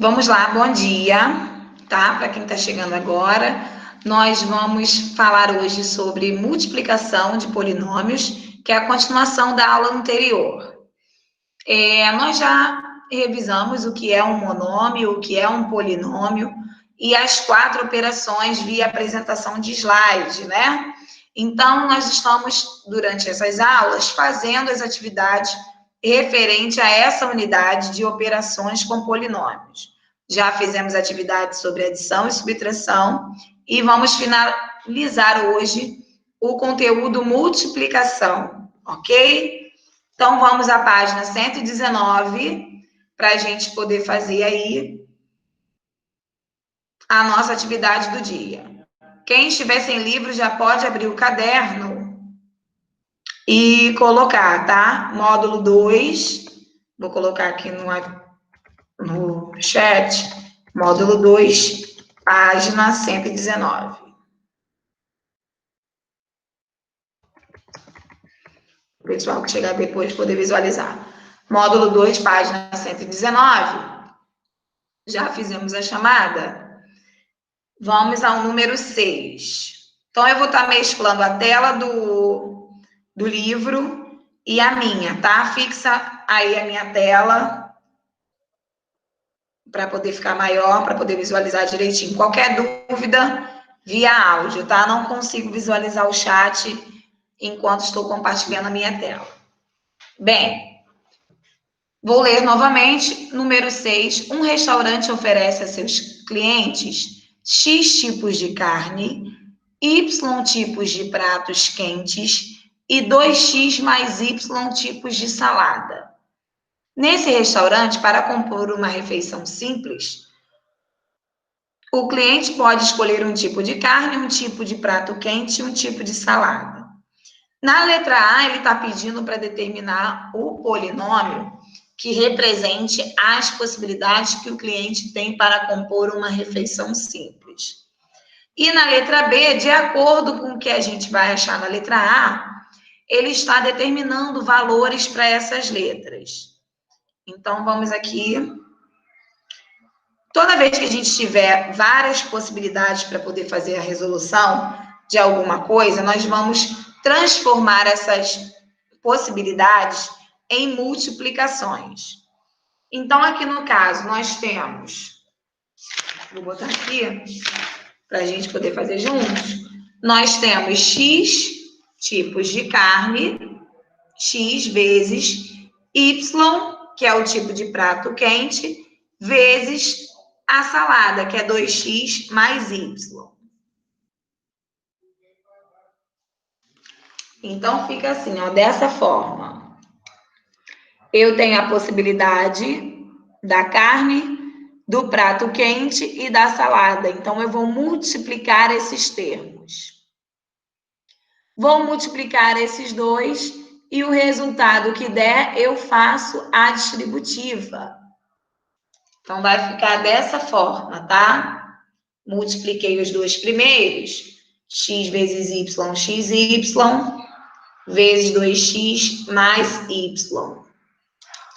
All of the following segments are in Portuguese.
Vamos lá, bom dia, tá? Para quem está chegando agora, nós vamos falar hoje sobre multiplicação de polinômios, que é a continuação da aula anterior. Nós já revisamos o que é um monômio, o que é um polinômio e as 4 operações via apresentação de slide, né? Então, nós estamos, durante essas aulas, fazendo as atividades referente a essa unidade de operações com polinômios. Já fizemos atividades sobre adição e subtração e vamos finalizar hoje o conteúdo multiplicação, ok? Então, vamos à página 119 para a gente poder fazer aí a nossa atividade do dia. Quem estiver sem livro já pode abrir o caderno e colocar, tá? Módulo 2, vou colocar aqui no chat, módulo 2, página 119. O pessoal que chegar depois poder visualizar. Módulo 2, página 119. Já fizemos a chamada? Vamos ao número 6. Então, eu vou estar mesclando a tela do livro e a minha, tá? Fixa aí a minha tela para poder ficar maior, para poder visualizar direitinho. Qualquer dúvida, via áudio, tá? Não consigo visualizar o chat enquanto estou compartilhando a minha tela. Bem, vou ler novamente. Número 6. Um restaurante oferece a seus clientes X tipos de carne, Y tipos de pratos quentes e 2x mais Y tipos de salada. Nesse restaurante, para compor uma refeição simples, o cliente pode escolher um tipo de carne, um tipo de prato quente e um tipo de salada. Na letra A, ele está pedindo para determinar o polinômio que represente as possibilidades que o cliente tem para compor uma refeição simples. E na letra B, de acordo com o que a gente vai achar na letra A, ele está determinando valores para essas letras. Então, vamos aqui. Toda vez que a gente tiver várias possibilidades para poder fazer a resolução de alguma coisa, nós vamos transformar essas possibilidades em multiplicações. Então, aqui no caso, nós temos... Vou botar aqui para a gente poder fazer juntos. Nós temos X tipos de carne, X vezes Y, que é o tipo de prato quente, vezes a salada, que é 2x mais Y. Então, fica assim, ó, dessa forma. Eu tenho a possibilidade da carne, do prato quente e da salada. Então, eu vou multiplicar esses termos. Vou multiplicar esses dois e o resultado que der, eu faço a distributiva. Então, vai ficar dessa forma, tá? Multipliquei os dois primeiros. X vezes Y, XY, vezes 2x mais Y.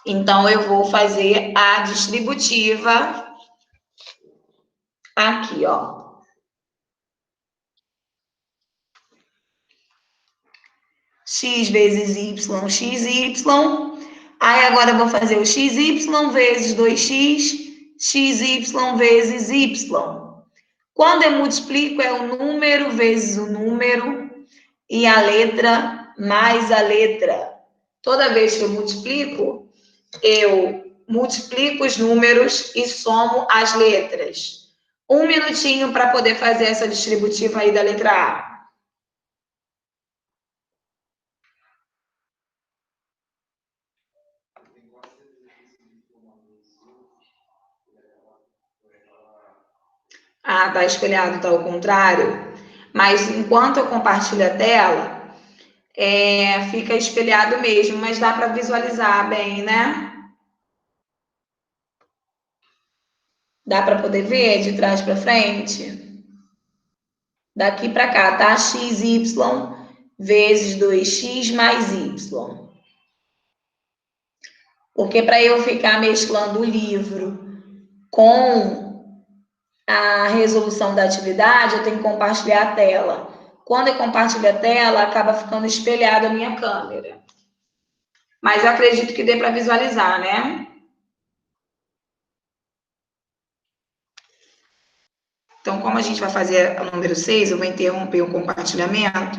Então, eu vou fazer a distributiva aqui, ó. X vezes Y, XY. Aí, agora eu vou fazer o XY vezes 2x, XY vezes Y. Quando eu multiplico, é o número vezes o número e a letra mais a letra. Toda vez que eu multiplico os números e somo as letras. Um minutinho para poder fazer essa distributiva aí da letra A. Ah, tá espelhado, tá ao contrário. Mas enquanto eu compartilho a tela, fica espelhado mesmo, mas dá para visualizar bem, né? Dá para poder ver de trás para frente? Daqui para cá, tá? XY vezes 2x mais Y. Porque para eu ficar mesclando o livro com a resolução da atividade, eu tenho que compartilhar a tela. Quando eu compartilho a tela, acaba ficando espelhada a minha câmera. Mas eu acredito que dê para visualizar, né? Então, como a gente vai fazer o número 6, eu vou interromper o compartilhamento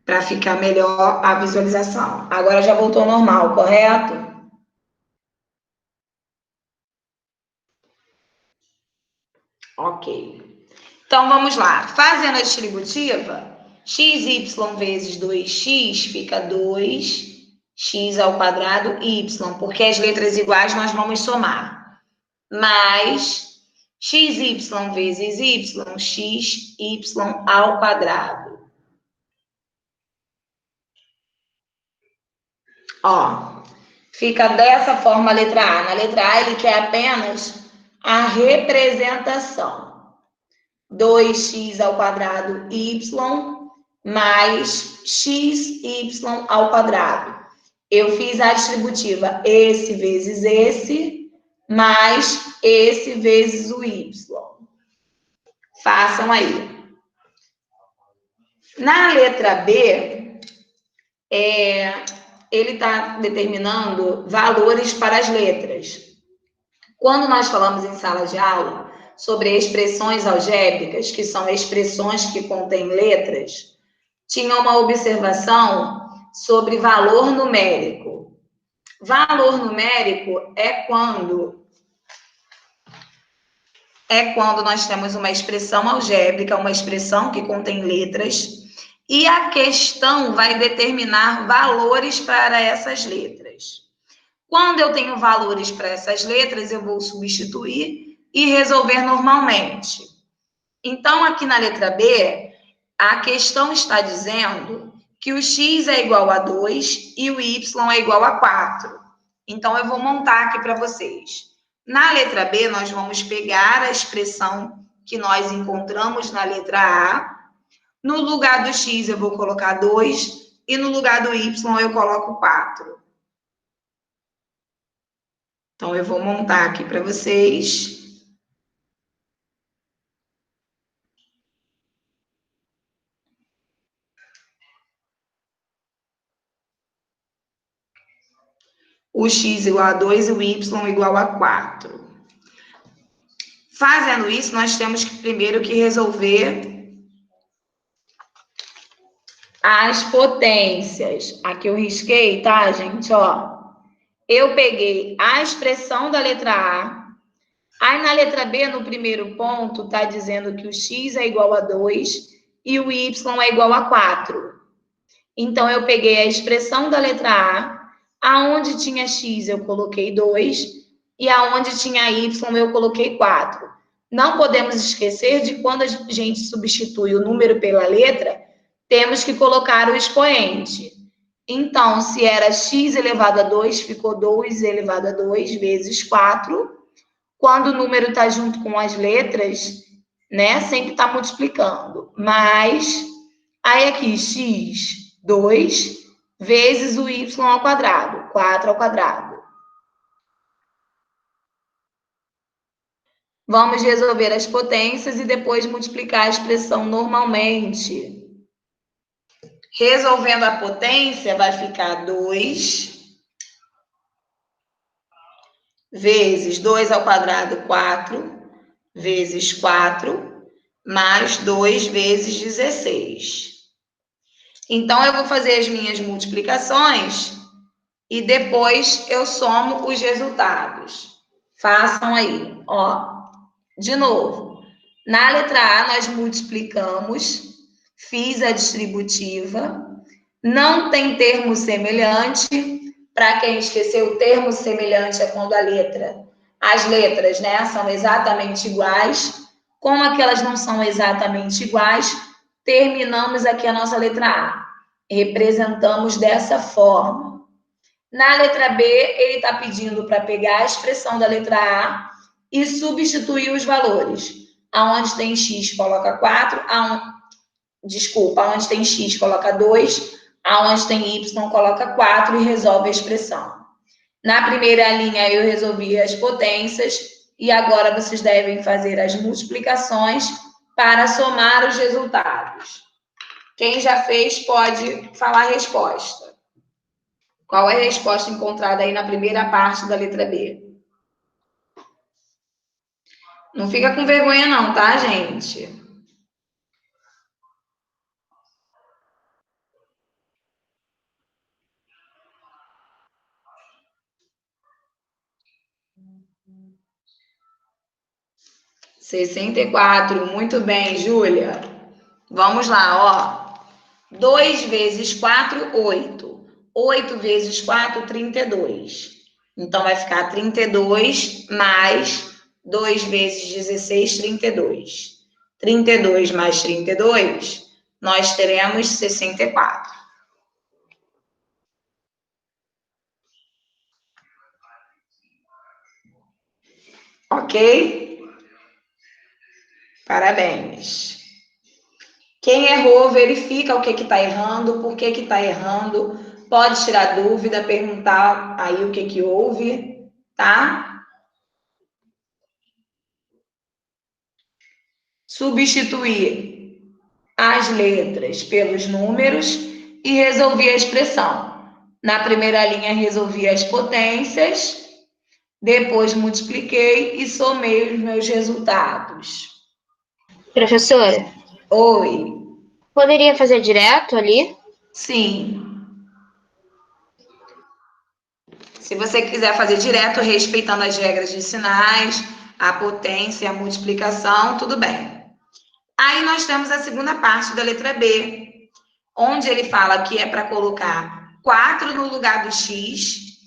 para ficar melhor a visualização. Agora já voltou ao normal, correto? Ok. Então, vamos lá. Fazendo a distributiva, xy vezes 2x fica 2x ao quadrado y, porque as letras iguais nós vamos somar. Mais xy vezes y, xy ao quadrado. Ó, fica dessa forma a letra A. Na letra A, ele quer apenas a representação. 2x ao quadrado y mais xy ao quadrado. Eu fiz a distributiva esse vezes esse, mais esse vezes o y. Façam aí. Na letra B, ele está determinando valores para as letras. Quando nós falamos em sala de aula sobre expressões algébricas, que são expressões que contêm letras, tinha uma observação sobre valor numérico. Valor numérico é quando nós temos uma expressão algébrica, uma expressão que contém letras, e a questão vai determinar valores para essas letras. Quando eu tenho valores para essas letras, eu vou substituir e resolver normalmente. Então, aqui na letra B, a questão está dizendo que o x é igual a 2 e o y é igual a 4. Então, eu vou montar aqui para vocês. Na letra B, nós vamos pegar a expressão que nós encontramos na letra A. No lugar do x, eu vou colocar 2 e no lugar do y, eu coloco 4. Então, eu vou montar aqui para vocês. O x igual a 2 e o y igual a 4. Fazendo isso, nós temos que primeiro que resolver as potências. Aqui eu risquei, tá, gente? Ó, eu peguei a expressão da letra A. Aí na letra B, no primeiro ponto, tá dizendo que o x é igual a 2 e o y é igual a 4. Então, eu peguei a expressão da letra A. Aonde tinha x, eu coloquei 2. E aonde tinha y, eu coloquei 4. Não podemos esquecer de quando a gente substitui o número pela letra, temos que colocar o expoente. Então, se era x elevado a 2, ficou 2 elevado a 2 vezes 4. Quando o número está junto com as letras, né, sempre está multiplicando. Mas, aí aqui, x, 2, vezes o y ao quadrado, 4 ao quadrado. Vamos resolver as potências e depois multiplicar a expressão normalmente. Resolvendo a potência, vai ficar 2 vezes 2 ao quadrado, 4, vezes 4, mais 2 vezes 16. Então, eu vou fazer as minhas multiplicações e depois eu somo os resultados. Façam aí, ó. De novo, na letra A nós multiplicamos, fiz a distributiva, não tem termo semelhante. Para quem esqueceu, o termo semelhante é quando as letras, né, são exatamente iguais. Como aquelas não são exatamente iguais, terminamos aqui a nossa letra A. Representamos dessa forma. Na letra B, ele está pedindo para pegar a expressão da letra A e substituir os valores. Aonde tem x, coloca 4. Aonde tem x, coloca 2. Aonde tem y, coloca 4 e resolve a expressão. Na primeira linha, eu resolvi as potências E agora vocês devem fazer as multiplicações para somar os resultados. Quem já fez pode falar a resposta. Qual é a resposta encontrada aí na primeira parte da letra B? Não fica com vergonha não, tá, gente? (64), muito bem, Júlia. Vamos lá, ó. 2 vezes 4, 8. 8 vezes 4, 32. Então, vai ficar 32 mais 2 vezes 16, 32. 32 mais 32, nós teremos 64. Ok? Parabéns. Quem errou, verifica o que está errando, por que está errando. Pode tirar dúvida, perguntar aí o que houve, tá? Substituir as letras pelos números e resolver a expressão. Na primeira linha, resolvi as potências, depois multipliquei e somei os meus resultados. Professora? Oi. Poderia fazer direto ali? Sim. Se você quiser fazer direto, respeitando as regras de sinais, a potência, a multiplicação, tudo bem. Aí nós temos a segunda parte da letra B, onde ele fala que é para colocar 4 no lugar do X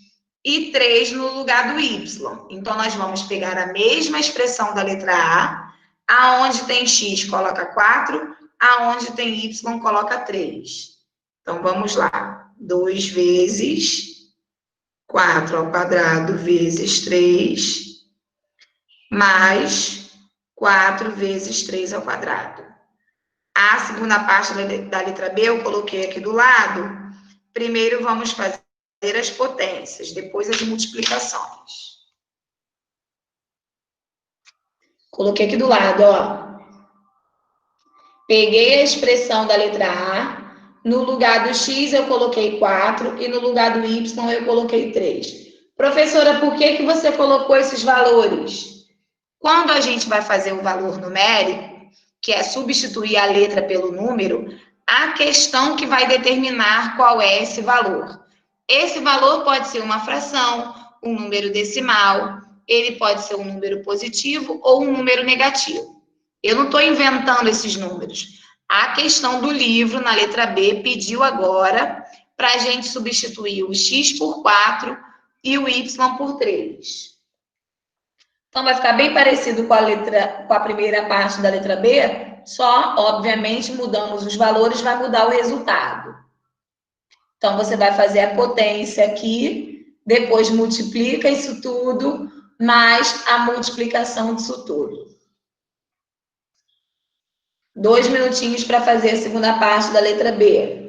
e 3 no lugar do Y. Então, nós vamos pegar a mesma expressão da letra A, aonde tem X, coloca 4, aonde tem Y, coloca 3. Então, vamos lá. 2 vezes 4 ao quadrado vezes 3, mais 4 vezes 3 ao quadrado. A segunda parte da letra B eu coloquei aqui do lado. Primeiro vamos fazer as potências, depois as multiplicações. Coloquei aqui do lado, ó. Peguei a expressão da letra A, no lugar do X eu coloquei 4 e no lugar do Y eu coloquei 3. Professora, por que você colocou esses valores? Quando a gente vai fazer o valor numérico, que é substituir a letra pelo número, a questão que vai determinar qual é esse valor. Esse valor pode ser uma fração, um número decimal, ele pode ser um número positivo ou um número negativo. Eu não estou inventando esses números. A questão do livro, na letra B, pediu agora para a gente substituir o X por 4 e o Y por 3. Então, vai ficar bem parecido com a primeira parte da letra B, só, obviamente, mudamos os valores, vai mudar o resultado. Então, você vai fazer a potência aqui, depois multiplica isso tudo, mais a multiplicação disso tudo. 2 minutinhos para fazer a segunda parte da letra B.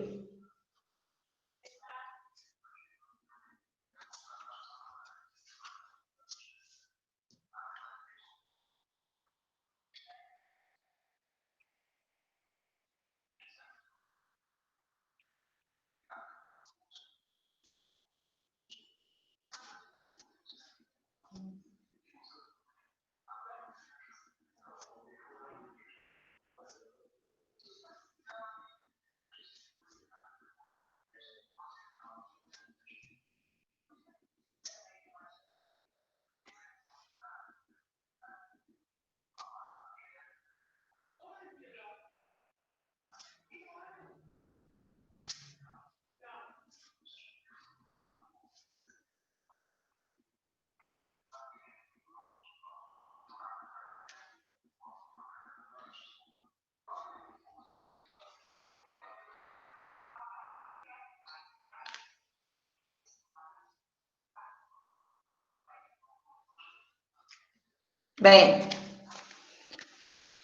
Bem,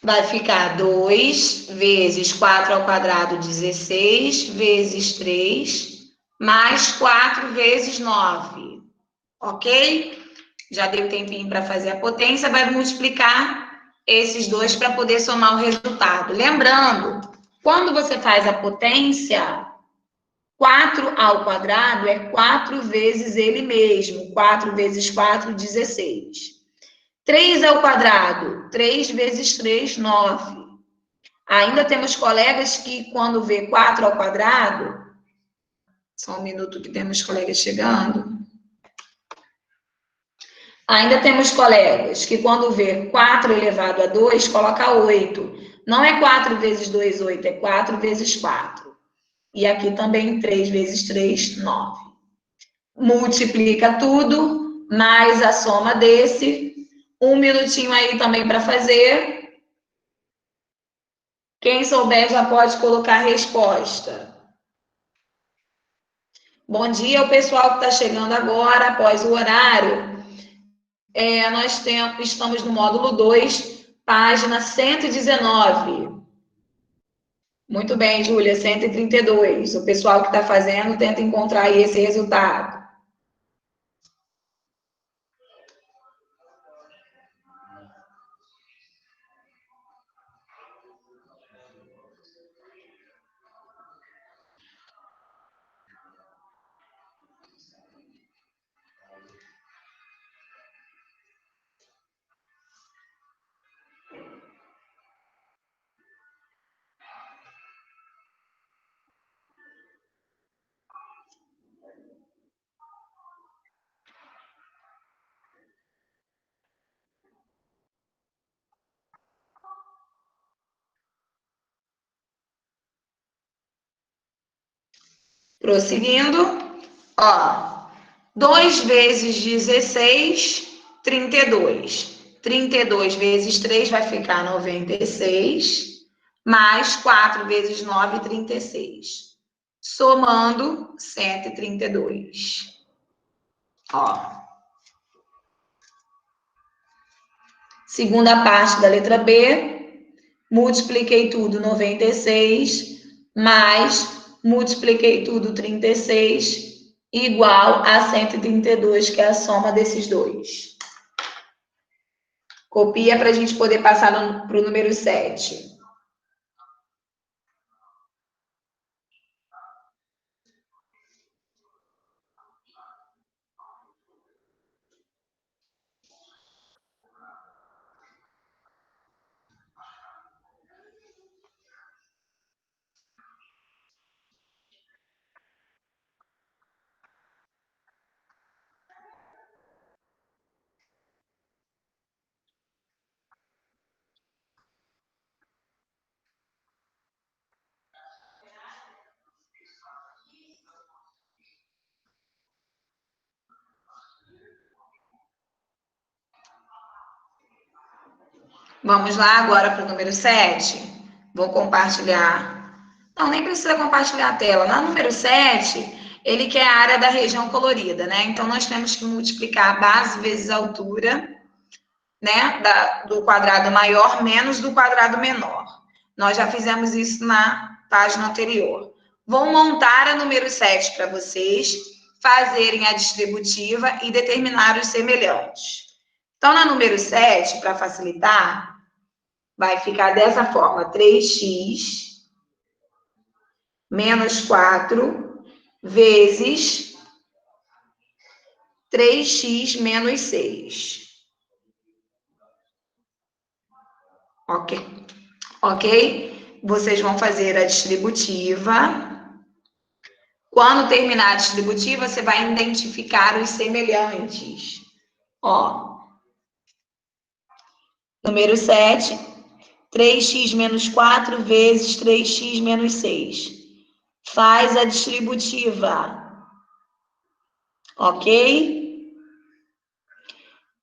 vai ficar 2 vezes 4 ao quadrado, 16, vezes 3, mais 4 vezes 9, ok? Já deu tempinho para fazer a potência, vai multiplicar esses dois para poder somar o resultado. Lembrando, quando você faz a potência, 4 ao quadrado é 4 vezes ele mesmo. 4 vezes 4, 16. 3 ao quadrado, 3 vezes 3, 9. Ainda temos colegas que, quando vê 4 ao quadrado, só um minuto que temos colegas chegando. Ainda temos colegas que, quando vê 4 elevado a 2, coloca 8. Não é 4 vezes 2, 8, é 4 vezes 4. E aqui também 3 vezes 3, 9. Multiplica tudo, mais a soma desse. Um minutinho aí também para fazer. Quem souber já pode colocar a resposta. Bom dia ao pessoal que está chegando agora, após o horário. Nós estamos no módulo 2, página 119. Muito bem, Júlia, 132. O pessoal que está fazendo tenta encontrar aí esse resultado. Prosseguindo, ó, 2 vezes 16, 32. 32 vezes 3 vai ficar 96, mais 4 vezes 9, 36. Somando, 132. Ó. Segunda parte da letra B, multipliquei tudo 96, mais multipliquei tudo 36, igual a 132, que é a soma desses dois. Copia para a gente poder passar para o número 7. Vamos lá agora para o número 7. Vou compartilhar. Não, nem precisa compartilhar a tela. Na número 7, ele quer a área da região colorida, né? Então, nós temos que multiplicar a base vezes a altura, né? Do quadrado maior menos do quadrado menor. Nós já fizemos isso na página anterior. Vou montar a número 7 para vocês fazerem a distributiva e determinar os semelhantes. Então, na número 7, para facilitar, vai ficar dessa forma: 3x menos 4 vezes 3x menos 6. Ok? Ok? Vocês vão fazer a distributiva. Quando terminar a distributiva, você vai identificar os semelhantes. Ó, número 7, 3x menos 4 vezes 3x menos 6. Faz a distributiva. Ok?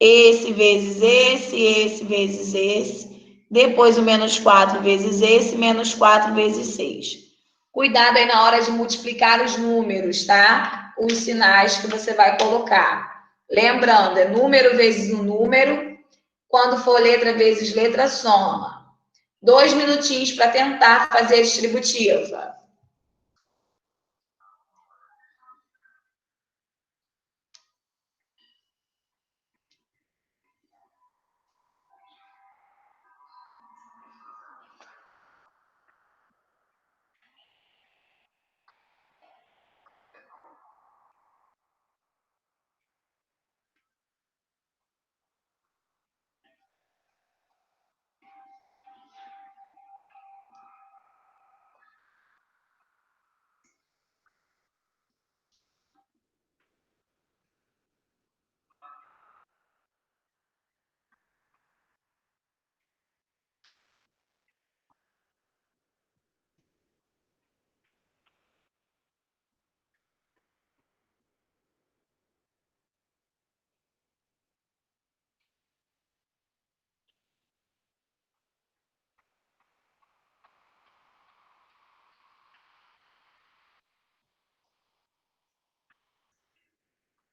Esse vezes esse vezes esse. Depois o menos 4 vezes esse, menos 4 vezes 6. Cuidado aí na hora de multiplicar os números, tá? Os sinais que você vai colocar. Lembrando, é número vezes um número. Quando for letra vezes letra, soma. 2 minutinhos para tentar fazer a distributiva.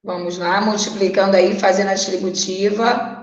Vamos lá, multiplicando aí, fazendo a distributiva.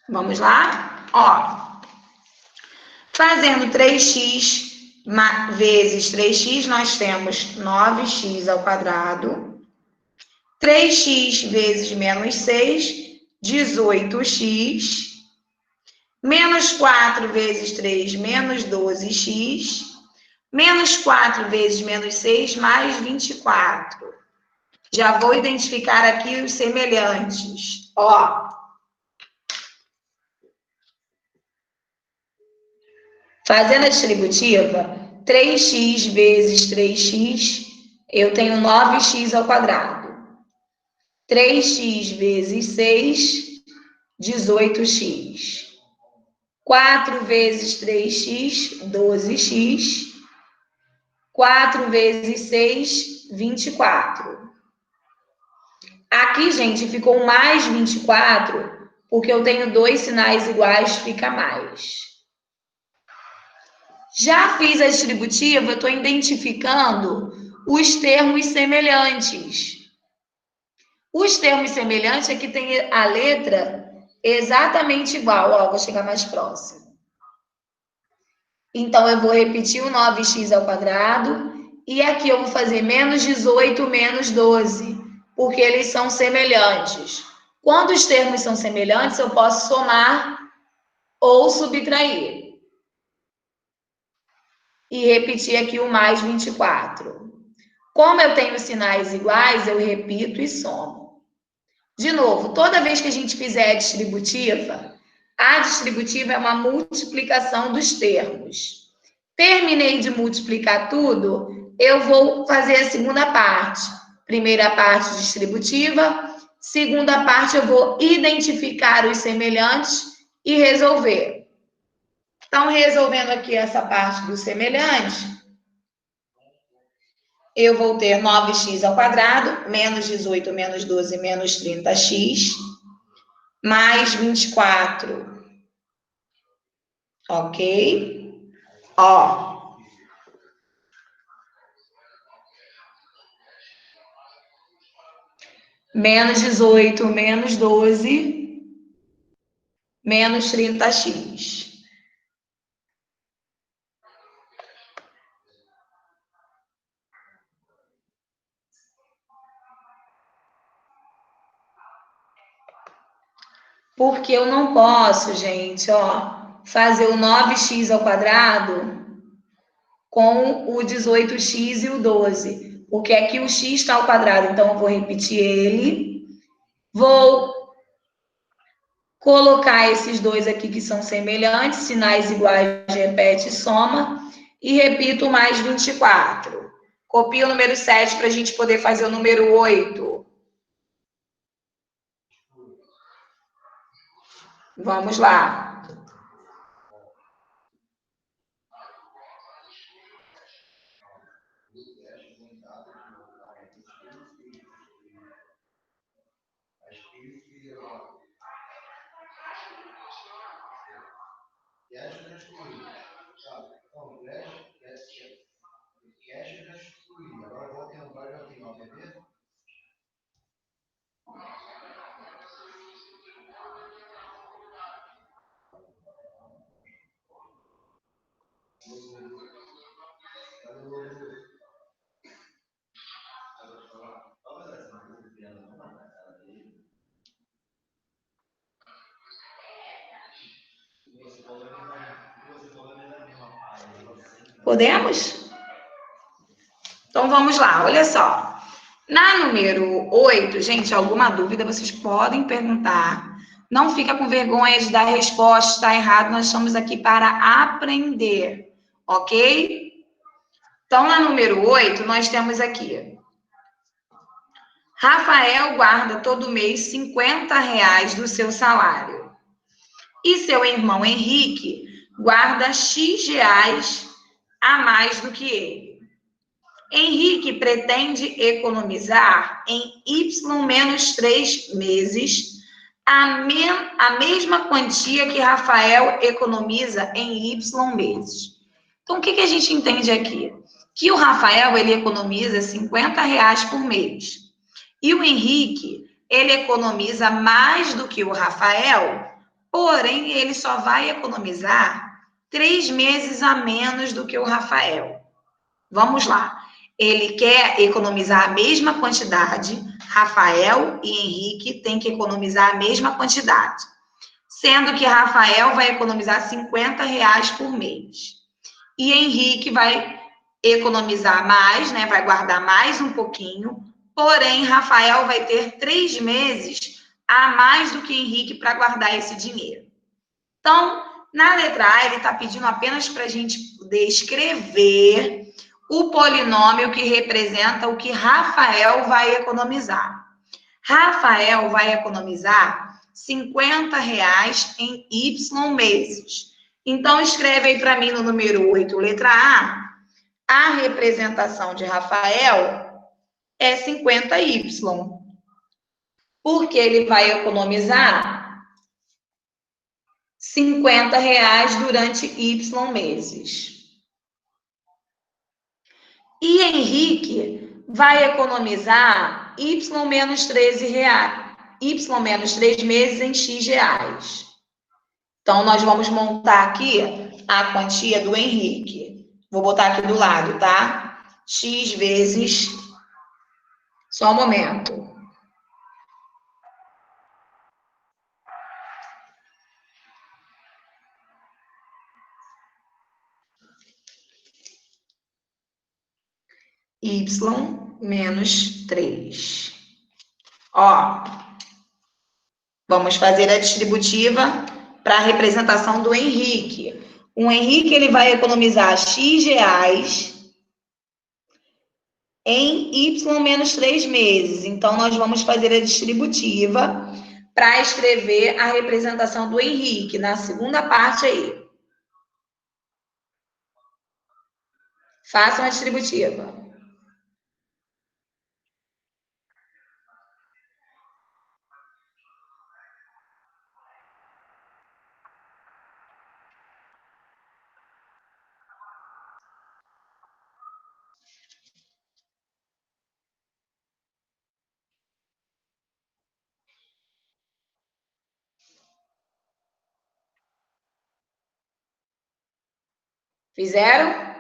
Vamos lá? Ó, fazendo 3x vezes 3x, nós temos 9x ao quadrado. 3x vezes menos 6, 18x. Menos 4 vezes 3, menos 12x. Menos 4 vezes menos 6, mais 24. Já vou identificar aqui os semelhantes. Ó, fazendo a distributiva, 3x vezes 3x, eu tenho 9x ao quadrado. 3x vezes 6, 18x. 4 vezes 3x, 12x. 4 vezes 6, 24. Aqui, gente, ficou mais 24, porque eu tenho dois sinais iguais, fica mais. Já fiz a distributiva, eu estou identificando os termos semelhantes. Os termos semelhantes é que tem a letra exatamente igual. Ó, vou chegar mais próximo. Então, eu vou repetir o 9x ao quadrado. E aqui eu vou fazer menos 18 menos 12, porque eles são semelhantes. Quando os termos são semelhantes, eu posso somar ou subtrair. E repetir aqui o mais 24. Como eu tenho sinais iguais, eu repito e somo. De novo, toda vez que a gente fizer a distributiva é uma multiplicação dos termos. Terminei de multiplicar tudo, eu vou fazer a segunda parte. Primeira parte distributiva, segunda parte eu vou identificar os semelhantes e resolver. Então, resolvendo aqui essa parte do semelhante, eu vou ter 9x ao quadrado, menos 18, menos 12, menos 30x, mais 24. Ok? Ó. Menos 18, menos 12, menos 30x. Porque eu não posso, gente, ó, fazer o 9x ao quadrado com o 18x e o 12. Porque aqui o x está ao quadrado, então eu vou repetir ele. Vou colocar esses dois aqui que são semelhantes, sinais iguais, repete e soma. E repito mais 24. Copio o número 7 para a gente poder fazer o número 8. Vamos lá. Podemos? Então vamos lá, olha só. Na número 8, gente, alguma dúvida vocês podem perguntar. Não fica com vergonha de dar resposta, está errado, nós estamos aqui para aprender, ok? Então, na número 8, nós temos aqui. Rafael guarda todo mês R$ 50 do seu salário. E seu irmão Henrique guarda X reais a mais do que ele. Henrique pretende economizar em Y menos 3 meses a mesma quantia que Rafael economiza em Y meses. Então, o que a gente entende aqui? Que o Rafael, ele economiza R$ 50 por mês. E o Henrique, ele economiza mais do que o Rafael, porém, ele só vai economizar 3 meses a menos do que o Rafael. Vamos lá. Ele quer economizar a mesma quantidade, Rafael e Henrique têm que economizar a mesma quantidade. Sendo que Rafael vai economizar R$ 50 por mês. E Henrique vai economizar mais, né? Vai guardar mais um pouquinho. Porém, Rafael vai ter 3 meses a mais do que Henrique para guardar esse dinheiro. Então, na letra A, ele está pedindo apenas para a gente poder escrever o polinômio que representa o que Rafael vai economizar. Rafael vai economizar R$ 50 em Y meses. Então, escreve aí para mim no número 8, letra A representação de Rafael é 50Y. Porque ele vai economizar R$ 50 durante Y meses. E Henrique vai economizar Y menos 13 reais, Y menos 3 meses em X reais. Então, nós vamos montar aqui a quantia do Henrique. Vou botar aqui do lado, tá? X vezes... Só um momento. Y menos 3. Ó, vamos fazer a distributiva para a representação do Henrique. O Henrique, ele vai economizar X reais em Y menos 3 meses. Então, nós vamos fazer a distributiva para escrever a representação do Henrique, na segunda parte aí. Façam a distributiva. Fizeram?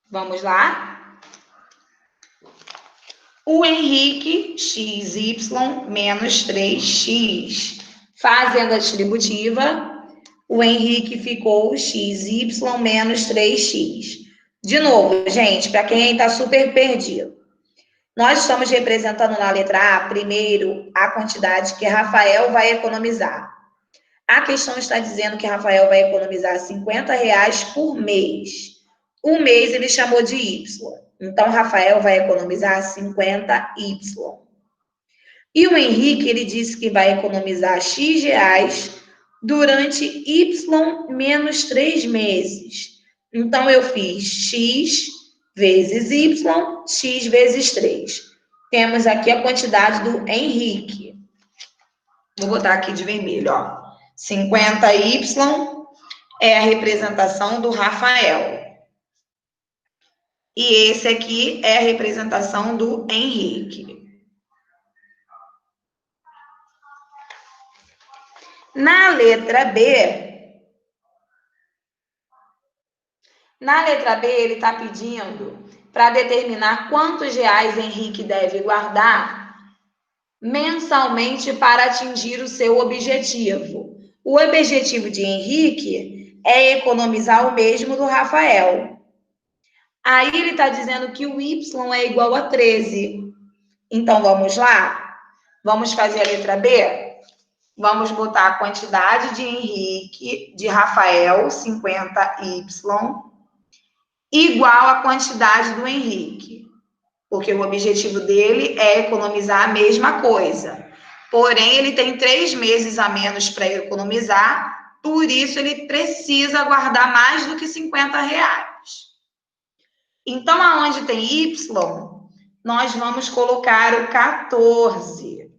Vamos lá? O Henrique, XY menos 3x. Fazendo a distributiva, o Henrique ficou XY menos 3x. De novo, gente, para quem está super perdido. Nós estamos representando na letra A, primeiro, a quantidade que Rafael vai economizar. A questão está dizendo que Rafael vai economizar R$ 50 por mês. O mês ele chamou de Y. Então, Rafael vai economizar 50Y. E o Henrique, ele disse que vai economizar X reais durante Y menos 3 meses. Então, eu fiz X vezes Y, X vezes 3. Temos aqui a quantidade do Henrique. Vou botar aqui de vermelho, ó. 50Y é a representação do Rafael. E esse aqui é a representação do Henrique. Na letra B, ele está pedindo para determinar quantos reais Henrique deve guardar mensalmente para atingir o seu objetivo. O objetivo de Henrique é economizar o mesmo do Rafael. Aí ele está dizendo que o Y é igual a 13. Então, vamos lá? Vamos fazer a letra B? Vamos botar a quantidade de Henrique, de Rafael, 50Y, igual a quantidade do Henrique. Porque o objetivo dele é economizar a mesma coisa. Porém, ele tem 3 meses a menos para economizar, por isso ele precisa guardar mais do que 50 reais. Então, aonde tem Y, nós vamos colocar o 14.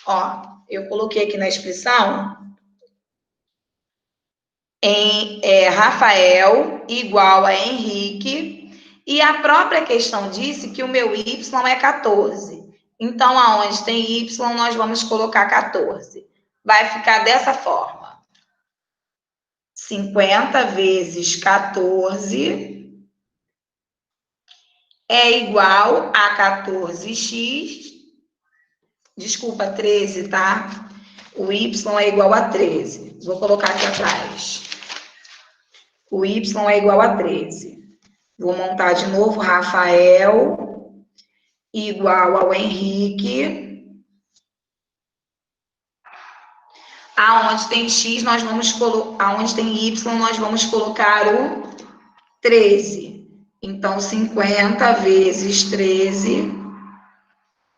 Ó, eu coloquei aqui na expressão Rafael igual a Henrique, e a própria questão disse que o meu Y é 14. Então, aonde tem Y, nós vamos colocar 14. Vai ficar dessa forma. 50 vezes 14 é igual a 14x. Desculpa, 13, tá? O Y é igual a 13. Vou colocar aqui atrás. O Y é igual a 13. Vou montar de novo Rafael igual ao Henrique. Aonde tem X, nós vamos colocar. Aonde tem Y, nós vamos colocar o 13. Então, 50 vezes 13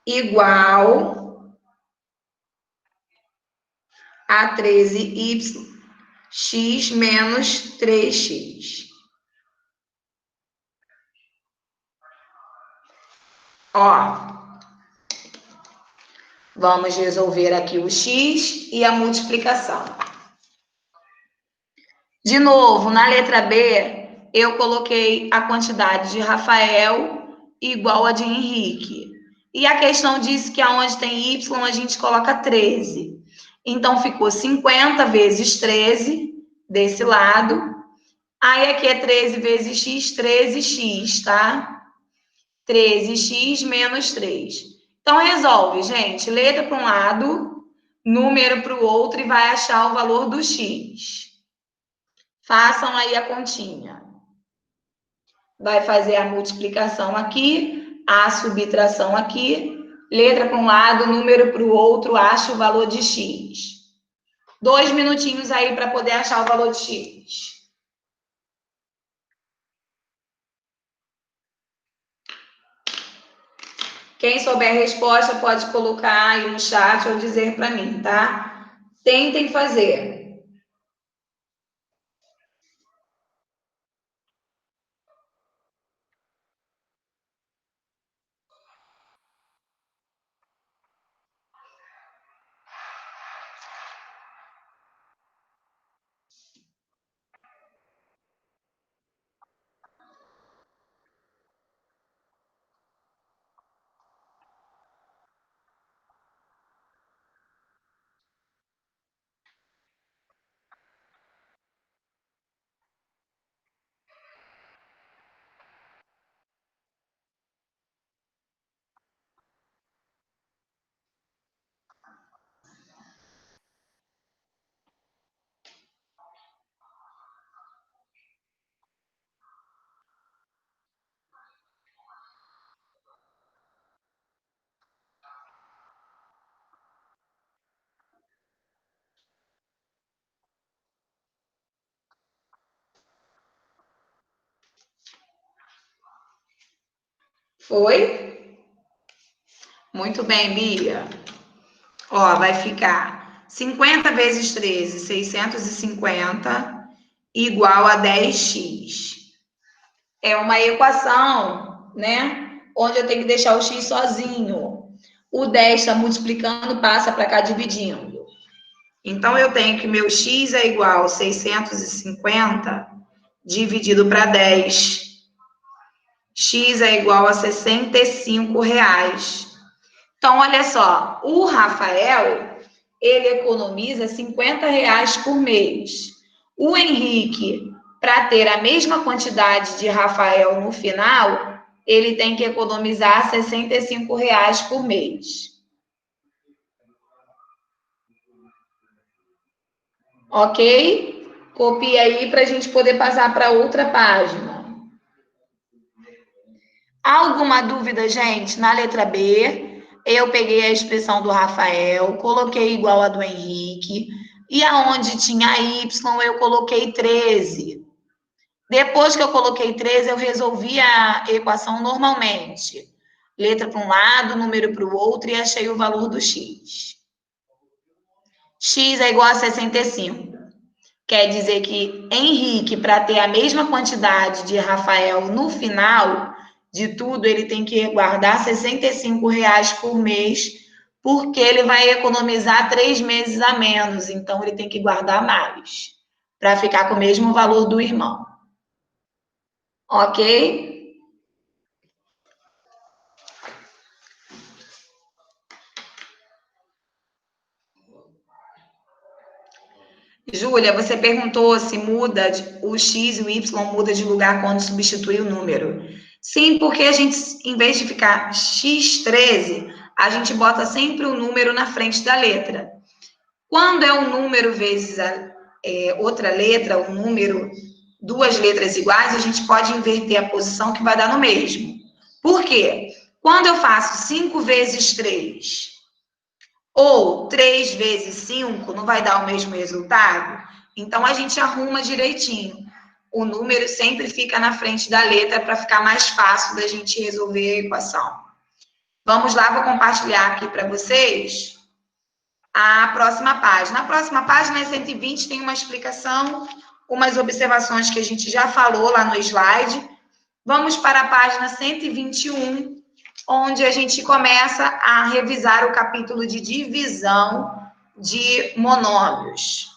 igual a 13y, x menos 3x. Ó, vamos resolver aqui o x e a multiplicação. De novo, na letra B, eu coloquei a quantidade de Rafael igual a de Henrique. E a questão disse que aonde tem y, a gente coloca 13. Então, ficou 50 vezes 13 desse lado. Aí, aqui é 13 vezes x, 13x, tá? 13x menos 3. Então, resolve, gente. Letra para um lado, número para o outro e vai achar o valor do x. Façam aí a continha. Vai fazer a multiplicação aqui, a subtração aqui, letra para um lado, número para o outro, acha o valor de x. 2 minutinhos aí para poder achar o valor de x. Quem souber a resposta pode colocar aí no chat ou dizer para mim, tá? Tentem fazer. Foi? Muito bem, Bia. Ó, vai ficar 50 vezes 13, 650, igual a 10x. É uma equação, né? Onde eu tenho que deixar o x sozinho. O 10 está multiplicando, passa para cá dividindo. Então, eu tenho que meu x é igual a 650 dividido para 10. X é igual a 65 reais. Então, olha só, o Rafael, ele economiza R$ 50 por mês. O Henrique, para ter a mesma quantidade de Rafael no final, ele tem que economizar R$ 65 por mês. Ok? Copia aí para a gente poder passar para outra página. Alguma dúvida, gente? Na letra B, eu peguei a expressão do Rafael, coloquei igual a do Henrique, e aonde tinha Y, eu coloquei 13. Depois que eu coloquei 13, eu resolvi a equação normalmente. Letra para um lado, número para o outro, e achei o valor do x. X é igual a 65. Quer dizer que Henrique, para ter a mesma quantidade de Rafael no final de tudo, ele tem que guardar R$ 65 por mês, porque ele vai economizar 3 meses a menos. Então, ele tem que guardar mais, para ficar com o mesmo valor do irmão. Ok? Júlia, você perguntou se muda, o X e o Y muda de lugar quando substitui o número. Sim, porque a gente, em vez de ficar X13, a gente bota sempre o número na frente da letra. Quando é um número vezes outra letra, um número, duas letras iguais, a gente pode inverter a posição que vai dar no mesmo. Por quê? Quando eu faço 5 vezes 3 ou 3 vezes 5, não vai dar o mesmo resultado? Então, a gente arruma direitinho. O número sempre fica na frente da letra para ficar mais fácil da gente resolver a equação. Vamos lá, vou compartilhar aqui para vocês a próxima página. Na próxima página, 120, tem uma explicação, umas observações que a gente já falou lá no slide. Vamos para a página 121, onde a gente começa a revisar o capítulo de divisão de monômios.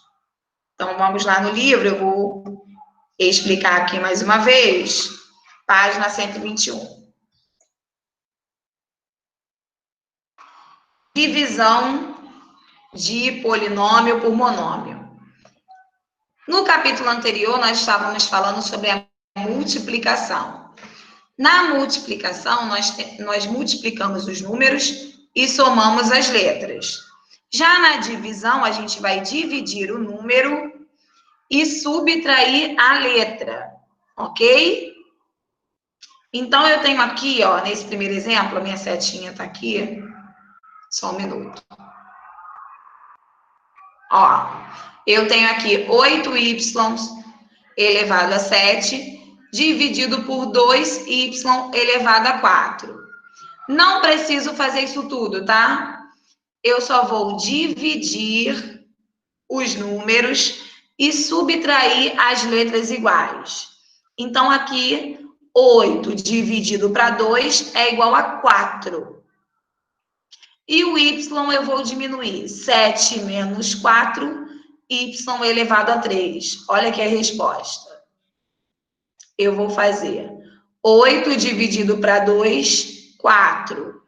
Então, vamos lá no livro, eu vou explicar aqui mais uma vez. Página 121. Divisão de polinômio por monômio. No capítulo anterior, nós estávamos falando sobre a multiplicação. Na multiplicação, nós multiplicamos os números e somamos as letras. Já na divisão, a gente vai dividir o número e subtrair a letra, ok? Então, eu tenho aqui, ó, nesse primeiro exemplo, a minha setinha está aqui. Só um minuto. Ó, eu tenho aqui 8y elevado a 7, dividido por 2y elevado a 4. Não preciso fazer isso tudo, tá? Eu só vou dividir os números e subtrair as letras iguais. Então, aqui, 8 dividido para 2 é igual a 4. E o y eu vou diminuir. 7 menos 4, y elevado a 3. Olha aqui a resposta. Eu vou fazer 8 dividido para 2, 4.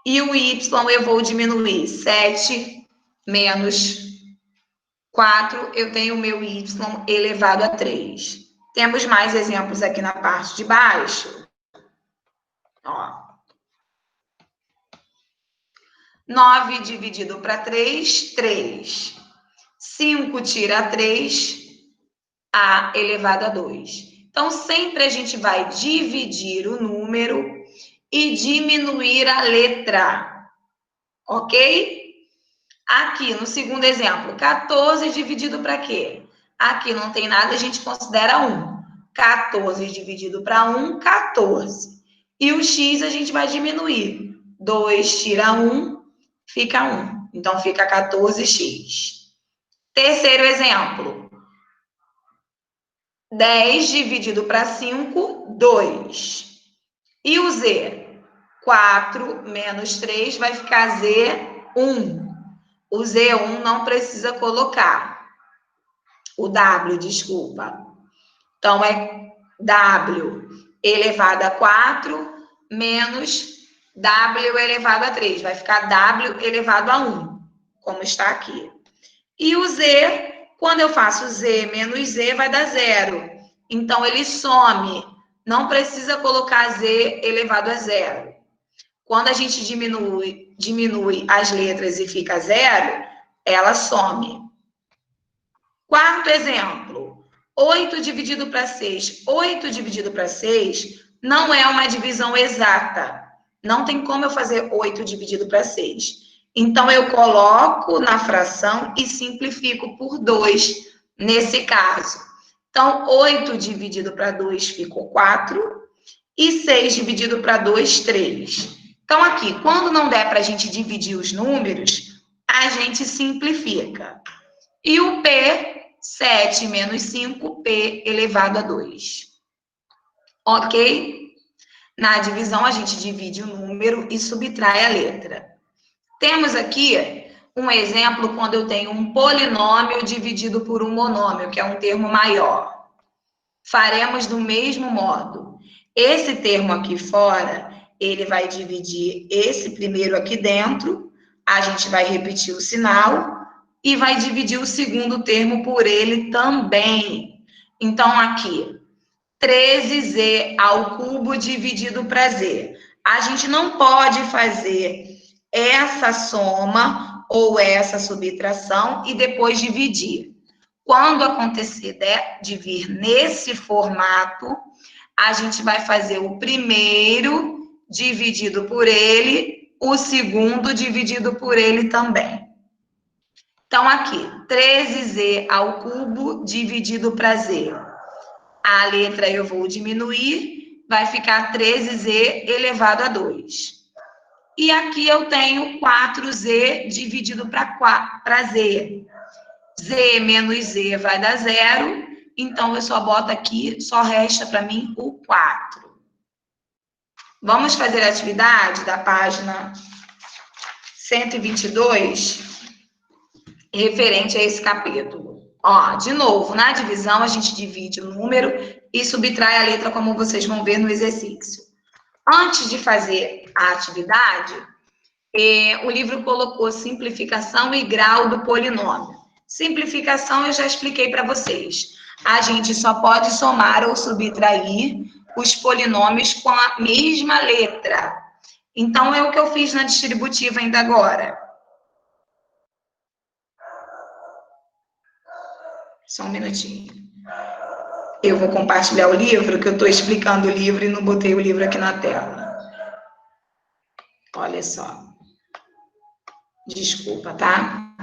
E o y eu vou diminuir. 7 menos 4, eu tenho o meu y elevado a 3. Temos mais exemplos aqui na parte de baixo. Ó. 9 dividido para 3, 3. 5 tira 3, a elevado a 2. Então, sempre a gente vai dividir o número e diminuir a letra, ok? Aqui, no segundo exemplo, 14 dividido para quê? Aqui não tem nada, a gente considera 1. 14 dividido para 1, 14. E o x a gente vai diminuir. 2 tira 1, fica 1. Então, fica 14x. Terceiro exemplo. 10 dividido para 5, 2. E o z? 4 menos 3 vai ficar z, 1. O Z1 não precisa colocar. O W, desculpa. Então, é W elevado a 4 menos W elevado a 3. Vai ficar W elevado a 1. como está aqui. E o Z, quando eu faço Z menos Z, vai dar 0. Então, ele some. Não precisa colocar Z elevado a 0. Quando a gente diminui as letras e fica 0, ela some. Quarto exemplo. 8 dividido para 6. 8 dividido para 6 não é uma divisão exata. Não tem como eu fazer 8 dividido para 6. Então, eu coloco na fração e simplifico por 2, nesse caso. Então, 8 dividido para 2 ficou 4. E 6 dividido para 2, 3. Então, aqui, quando não der para a gente dividir os números, a gente simplifica. E o P, 7 menos 5, P elevado a 2. Ok? Na divisão, a gente divide o número e subtrai a letra. Temos aqui um exemplo quando eu tenho um polinômio dividido por um monômio, que é um termo maior. Faremos do mesmo modo. Esse termo aqui fora, ele vai dividir esse primeiro aqui dentro, a gente vai repetir o sinal e vai dividir o segundo termo por ele também. Então, aqui, 13z ao cubo dividido para z. A gente não pode fazer essa soma ou essa subtração e depois dividir. Quando acontecer de vir nesse formato, a gente vai fazer o primeiro dividido por ele, o segundo dividido por ele também. Então, aqui, 13z ao cubo dividido para z. A letra eu vou diminuir, vai ficar 13z elevado a 2. E aqui eu tenho 4z dividido para z. Z menos Z vai dar 0, então eu só boto aqui, só resta para mim o 4. Vamos fazer a atividade da página 122, referente a esse capítulo. Ó, de novo, na divisão a gente divide o número e subtrai a letra, como vocês vão ver no exercício. Antes de fazer a atividade, o livro colocou simplificação e grau do polinômio. Simplificação eu já expliquei para vocês. A gente só pode somar ou subtrair os polinômios com a mesma letra. Então, é o que eu fiz na distributiva ainda agora. Só um minutinho. Eu vou compartilhar o livro, que eu estou explicando o livro e não botei o livro aqui na tela. Olha só. Desculpa, tá?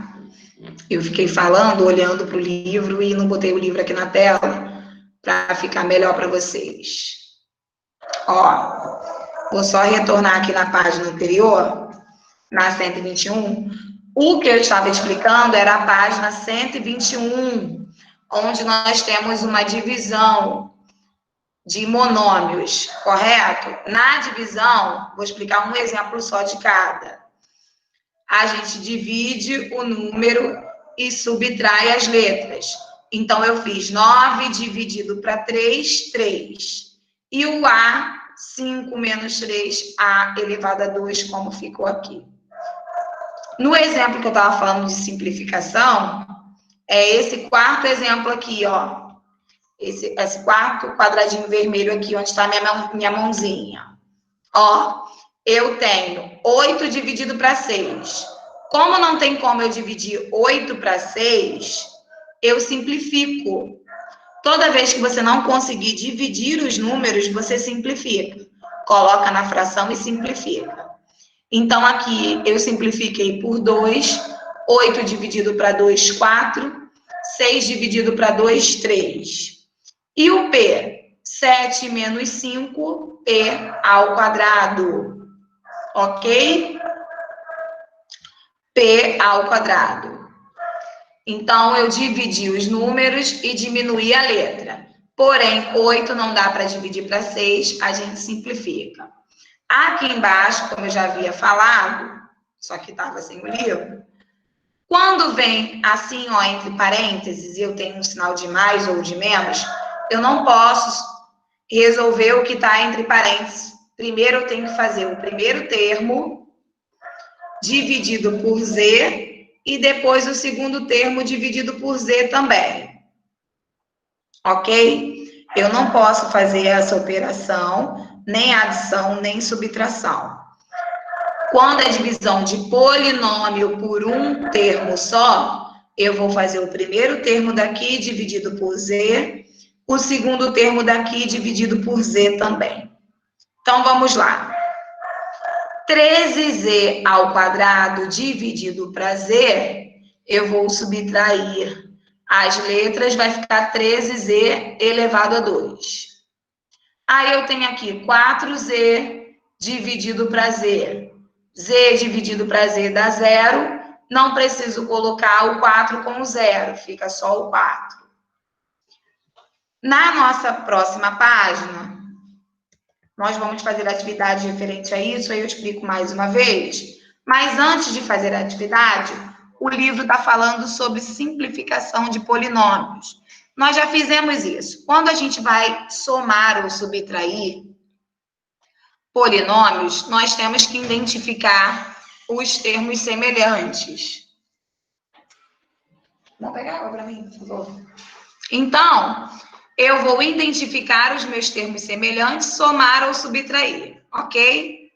Eu fiquei falando, olhando para o livro e não botei o livro aqui na tela para ficar melhor para vocês. Ó, vou só retornar aqui na página anterior, na 121. O que eu estava explicando era a página 121, onde nós temos uma divisão de monômios, correto? Na divisão, vou explicar um exemplo só de cada. A gente divide o número e subtrai as letras. Então, eu fiz 9 dividido para 3, 3. E o A, 5 menos 3, A elevado a 2, como ficou aqui. No exemplo que eu estava falando de simplificação, é esse quarto exemplo aqui, ó. Esse quarto quadradinho vermelho aqui, onde está minha mãozinha. Ó, eu tenho 8 dividido para 6. Como não tem como eu dividir 8 para 6, eu simplifico. Toda vez que você não conseguir dividir os números, você simplifica. Coloca na fração e simplifica. Então, aqui eu simplifiquei por 2. 8 dividido para 2, 4. 6 dividido para 2, 3. E o P? 7 menos 5, P ao quadrado. Ok? P ao quadrado. Então, eu dividi os números e diminuí a letra. Porém, 8 não dá para dividir para 6, a gente simplifica. Aqui embaixo, como eu já havia falado, só que estava sem o livro, quando vem assim, ó, entre parênteses, e eu tenho um sinal de mais ou de menos, eu não posso resolver o que está entre parênteses. Primeiro, eu tenho que fazer o primeiro termo dividido por Z e depois o segundo termo dividido por Z também. Ok? Eu não posso fazer essa operação, nem adição, nem subtração. Quando é divisão de polinômio por um termo só, eu vou fazer o primeiro termo daqui dividido por Z, o segundo termo daqui dividido por Z também. Então, vamos lá. 13Z ao quadrado dividido para Z, eu vou subtrair as letras, vai ficar 13Z elevado a 2. Aí eu tenho aqui 4Z dividido para Z. Z dividido para Z dá 0. Não preciso colocar o 4 com o 0, fica só o 4. Na nossa próxima página, nós vamos fazer atividade referente a isso, aí eu explico mais uma vez. Mas antes de fazer a atividade, o livro está falando sobre simplificação de polinômios. Nós já fizemos isso. Quando a gente vai somar ou subtrair polinômios, nós temos que identificar os termos semelhantes. Vamos pegar água para mim, por favor. Então, eu vou identificar os meus termos semelhantes, somar ou subtrair, ok?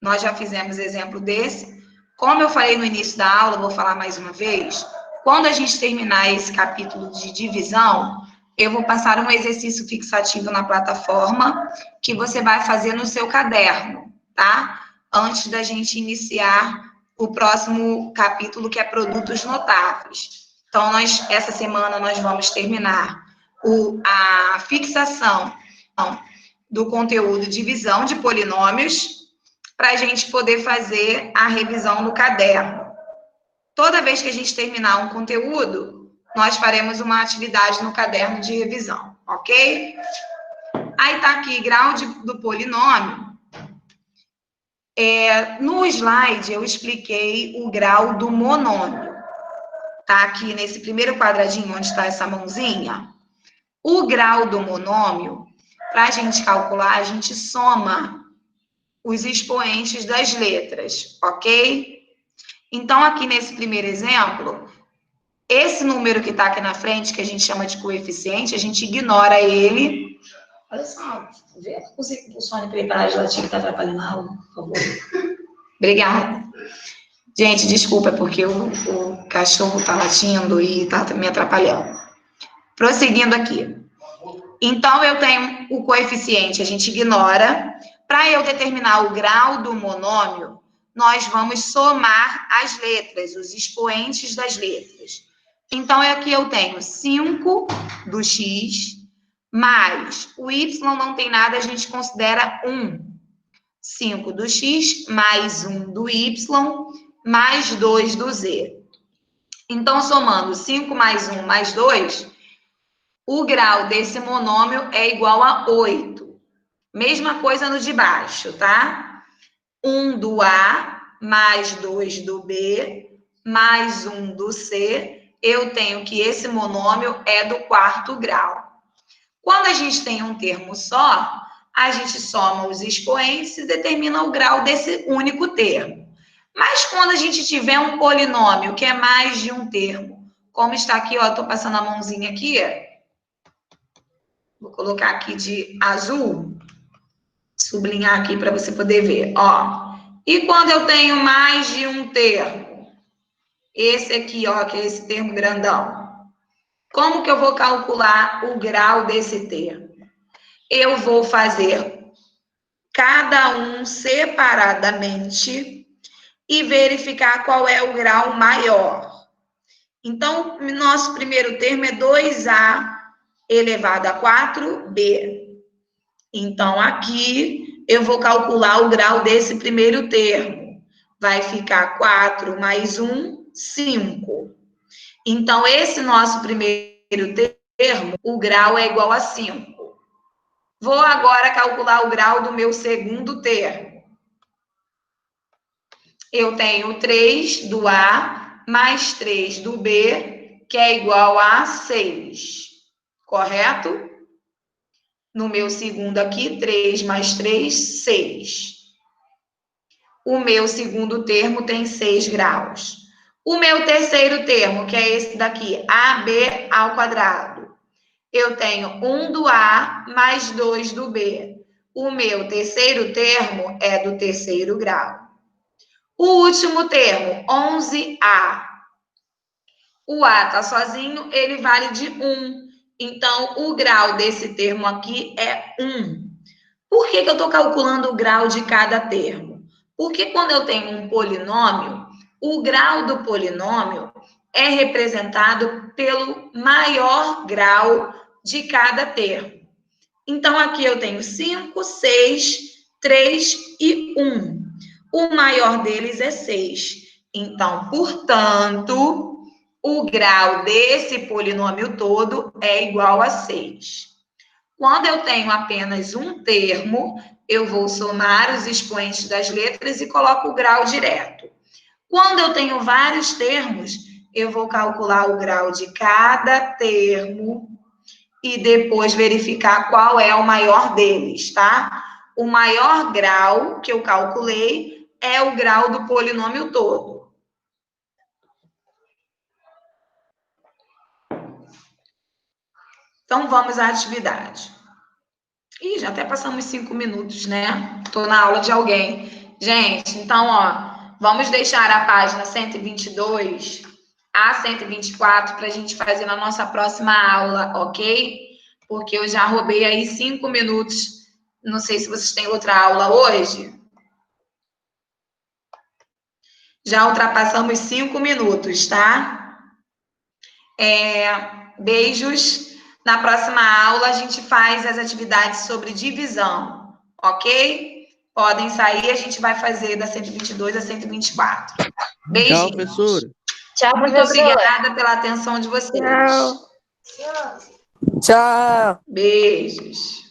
Nós já fizemos exemplo desse. Como eu falei no início da aula, vou falar mais uma vez. Quando a gente terminar esse capítulo de divisão, eu vou passar um exercício fixativo na plataforma que você vai fazer no seu caderno, tá? Antes da gente iniciar o próximo capítulo, que é produtos notáveis. Então, essa semana nós vamos terminar a fixação do conteúdo divisão de polinômios para a gente poder fazer a revisão no caderno. Toda vez que a gente terminar um conteúdo, nós faremos uma atividade no caderno de revisão, ok? Aí está aqui, grau do polinômio. No slide, eu expliquei o grau do monômio. Tá aqui nesse primeiro quadradinho, onde está essa mãozinha. O grau do monômio, para a gente calcular, a gente soma os expoentes das letras, ok? Então, aqui nesse primeiro exemplo, esse número que está aqui na frente, que a gente chama de coeficiente, a gente ignora ele. Olha só, vê se o Sônia preparar a gelatina que está atrapalhando a aula, por favor. Obrigada. Gente, desculpa, porque o cachorro está latindo e está me atrapalhando. Prosseguindo aqui. Então, eu tenho o coeficiente, a gente ignora. Para eu determinar o grau do monômio, nós vamos somar as letras, os expoentes das letras. Então, aqui eu tenho 5 do x, mais o y não tem nada, a gente considera 1. 5 do x, mais 1 do y, mais 2 do z. Então, somando 5 mais 1 mais 2, o grau desse monômio é igual a 8. Mesma coisa no de baixo, tá? 1 do A, mais 2 do B, mais 1 do C. Eu tenho que esse monômio é do quarto grau. Quando a gente tem um termo só, a gente soma os expoentes e determina o grau desse único termo. Mas quando a gente tiver um polinômio que é mais de um termo, como está aqui, ó, estou passando a mãozinha aqui, vou colocar aqui de azul, sublinhar aqui para você poder ver, ó. E quando eu tenho mais de um termo, esse aqui, ó, que é esse termo grandão, como que eu vou calcular o grau desse termo? Eu vou fazer cada um separadamente e verificar qual é o grau maior. Então, nosso primeiro termo é 2A elevado a 4B. Então, aqui eu vou calcular o grau desse primeiro termo. Vai ficar 4 mais 1, 5. Então, esse nosso primeiro termo, o grau é igual a 5. Vou agora calcular o grau do meu segundo termo. Eu tenho 3 do A mais 3 do B, que é igual a 6. Correto? No meu segundo aqui, 3 mais 3, 6. O meu segundo termo tem 6 graus. O meu terceiro termo, que é esse daqui, AB ao quadrado. Eu tenho 1 do A mais 2 do B. O meu terceiro termo é do terceiro grau. O último termo, 11A. O A está sozinho, ele vale de 1. Então, o grau desse termo aqui é 1. Por que eu estou calculando o grau de cada termo? Porque quando eu tenho um polinômio, o grau do polinômio é representado pelo maior grau de cada termo. Então, aqui eu tenho 5, 6, 3 e 1. O maior deles é 6. Então, portanto, o grau desse polinômio todo é igual a 6. Quando eu tenho apenas um termo, eu vou somar os expoentes das letras e coloco o grau direto. Quando eu tenho vários termos, eu vou calcular o grau de cada termo e depois verificar qual é o maior deles, tá? O maior grau que eu calculei é o grau do polinômio todo. Então, vamos à atividade. Ih, já até passamos 5 minutos, né? Estou na aula de alguém. Gente, então, ó, vamos deixar a página 122 a 124 para a gente fazer na nossa próxima aula, ok? Porque eu já roubei aí 5 minutos. Não sei se vocês têm outra aula hoje. Já ultrapassamos 5 minutos, tá? Beijos. Na próxima aula, a gente faz as atividades sobre divisão, ok? Podem sair, a gente vai fazer da 122 a 124. Beijinhos. Tchau, professora. Tchau, Muito professora. obrigada pela atenção de vocês. Tchau. Beijos.